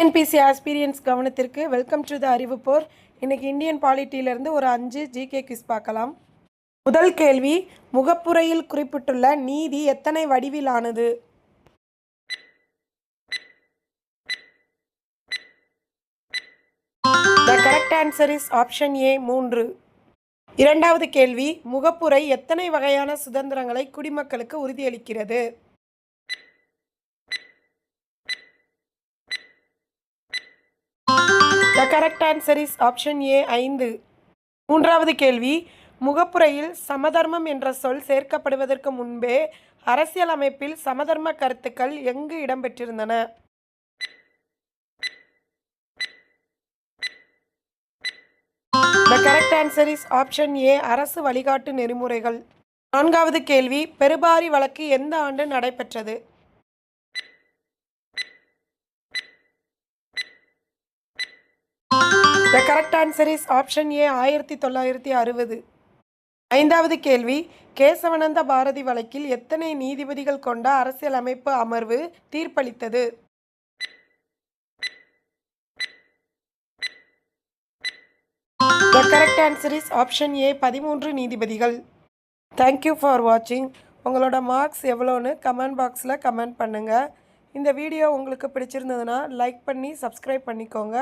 NBC ஆஸ்பீரியன்ஸ் கவனத்திற்கு welcome to the அறிவுப்போர். இன்னைக்கு Indian பாலிட்டியிலிருந்து ஒரு 5 ஜிகே குவிஸ் பார்க்கலாம். முதல் கேள்வி, முகப்புரையில் குறிப்பிட்டுள்ள நீதி எத்தனை வடிவிலானது? The correct answer is option A 3. இரண்டாவது கேள்வி, முகப்புரை எத்தனை வகையான சுதந்திரங்களை குடிமக்களுக்கு உறுதியளிக்கிறது? The correct answer is option A 5. மூன்றாவது கேள்வி, முகப்புரையில் சமதர்மம் என்ற சொல் சேர்க்கப்படுவதற்கு முன்பே அரசியலமைப்பில் சமதர்ம கருத்துக்கள் எங்கு இடம்பெற்றிருந்தன? The correct answer is option A அரசு வழிகாட்டு நெறிமுறைகள். நான்காவது கேள்வி, பெருபாரி வழக்கு எந்த ஆண்டு நடைபெற்றது? The correct answer is option A 1960. ஐந்தாவது கேள்வி, கேசவனந்த பாரதி வழக்கில் எத்தனை நீதிபதிகள் கொண்ட அரசியலமைப்பு அமர்வு தீர்ப்பளித்தது? The correct answer is option A 13 நீதிபதிகள். Thank you for watching. உங்களோட மார்க்ஸ் எவ்வளோன்னு கமெண்ட் பாக்ஸில் கமெண்ட் பண்ணுங்கள். இந்த வீடியோ உங்களுக்கு பிடிச்சிருந்ததுன்னா லைக் பண்ணி சப்ஸ்கிரைப் பண்ணிக்கோங்க.